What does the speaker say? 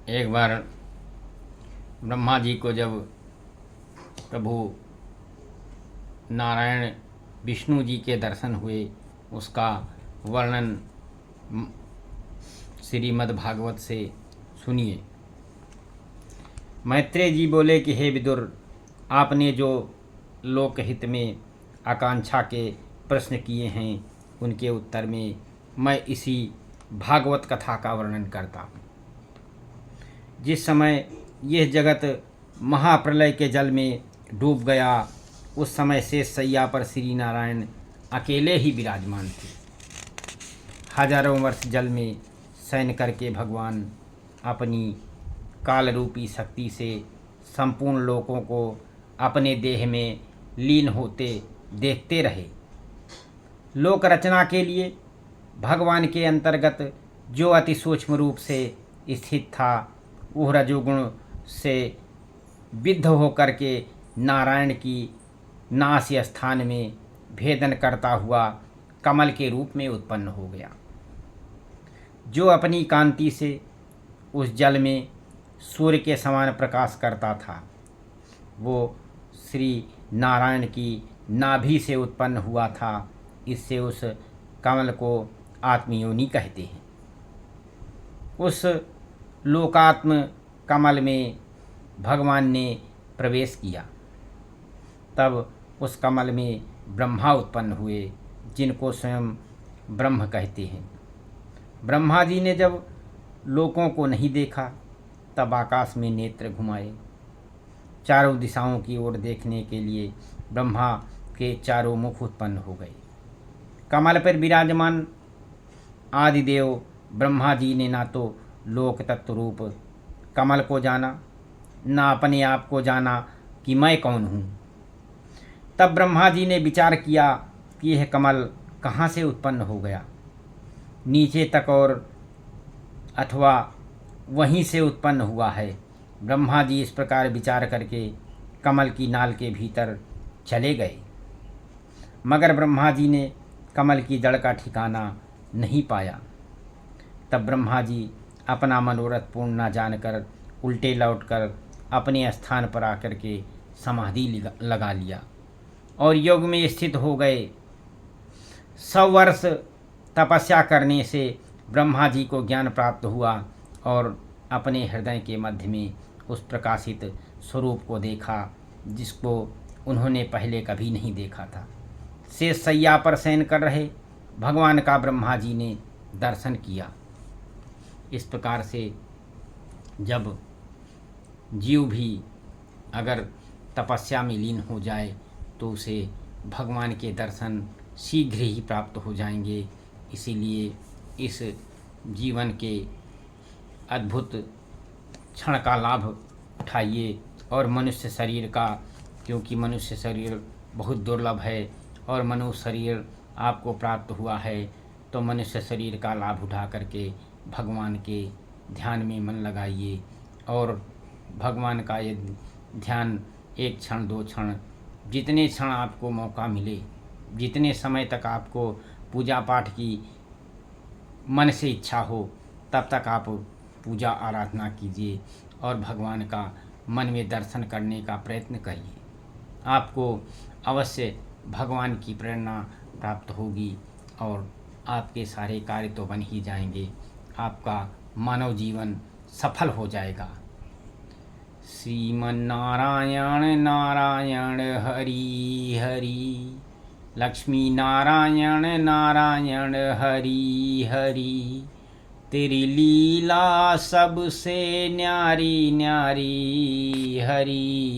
एक बार ब्रह्मा जी को जब प्रभु नारायण विष्णु जी के दर्शन हुए, उसका वर्णन श्रीमद् भागवत से सुनिए। मैत्रेय जी बोले कि हे विदुर, आपने जो लोकहित में आकांक्षा के प्रश्न किए हैं, उनके उत्तर में मैं इसी भागवत कथा का वर्णन करता हूँ। जिस समय यह जगत महाप्रलय के जल में डूब गया, उस समय से सैया पर श्री नारायण अकेले ही विराजमान थे। हजारों वर्ष जल में शयन करके भगवान अपनी काल रूपी शक्ति से संपूर्ण लोकों को अपने देह में लीन होते देखते रहे। लोक रचना के लिए भगवान के अंतर्गत जो अति सूक्ष्म रूप से स्थित था, वह रजोगुण से विद्ध होकर के नारायण की नास्य स्थान में भेदन करता हुआ कमल के रूप में उत्पन्न हो गया, जो अपनी कांति से उस जल में सूर्य के समान प्रकाश करता था। वो श्री नारायण की नाभि से उत्पन्न हुआ था। इससे उस कमल को आत्मयोनि कहते हैं। उस लोकात्म कमल में भगवान ने प्रवेश किया। तब उस कमल में ब्रह्मा उत्पन्न हुए, जिनको स्वयं ब्रह्म कहते हैं। ब्रह्मा जी ने जब लोकों को नहीं देखा, तब आकाश में नेत्र घुमाए। चारों दिशाओं की ओर देखने के लिए ब्रह्मा के चारों मुख उत्पन्न हो गए। कमल पर विराजमान आदिदेव ब्रह्मा जी ने ना तो लोक तत्व रूप कमल को जाना, ना अपने आप को जाना कि मैं कौन हूँ। तब ब्रह्मा जी ने विचार किया कि यह कमल कहाँ से उत्पन्न हो गया, नीचे तक और अथवा वहीं से उत्पन्न हुआ है। ब्रह्मा जी इस प्रकार विचार करके कमल की नाल के भीतर चले गए, मगर ब्रह्मा जी ने कमल की जड़ का ठिकाना नहीं पाया। तब ब्रह्मा जी अपना मनोरथ पूर्ण न जानकर उल्टे लौटकर अपने स्थान पर आकर के समाधि लगा लिया और योग में स्थित हो गए। 100 वर्ष तपस्या करने से ब्रह्मा जी को ज्ञान प्राप्त हुआ और अपने हृदय के मध्य में उस प्रकाशित स्वरूप को देखा, जिसको उन्होंने पहले कभी नहीं देखा था। शेष शैया पर शयन कर रहे भगवान का ब्रह्मा जी ने दर्शन किया। इस प्रकार से जब जीव भी अगर तपस्या में लीन हो जाए, तो उसे भगवान के दर्शन शीघ्र ही प्राप्त हो जाएंगे। इसीलिए इस जीवन के अद्भुत क्षण का लाभ उठाइए और मनुष्य शरीर का, क्योंकि मनुष्य शरीर बहुत दुर्लभ है और मनुष्य शरीर आपको प्राप्त हुआ है, तो मनुष्य शरीर का लाभ उठा करके भगवान के ध्यान में मन लगाइए। और भगवान का ये ध्यान 1 क्षण 2 क्षण, जितने क्षण आपको मौका मिले, जितने समय तक आपको पूजा पाठ की मन से इच्छा हो, तब तक आप पूजा आराधना कीजिए और भगवान का मन में दर्शन करने का प्रयत्न करिए। आपको अवश्य भगवान की प्रेरणा प्राप्त होगी और आपके सारे कार्य तो बन ही जाएंगे। आपका मानव जीवन सफल हो जाएगा। श्रीमन्नारायण नारायण हरि हरि, लक्ष्मी नारायण नारायण हरि हरि, तेरी लीला सबसे न्यारी न्यारी हरि।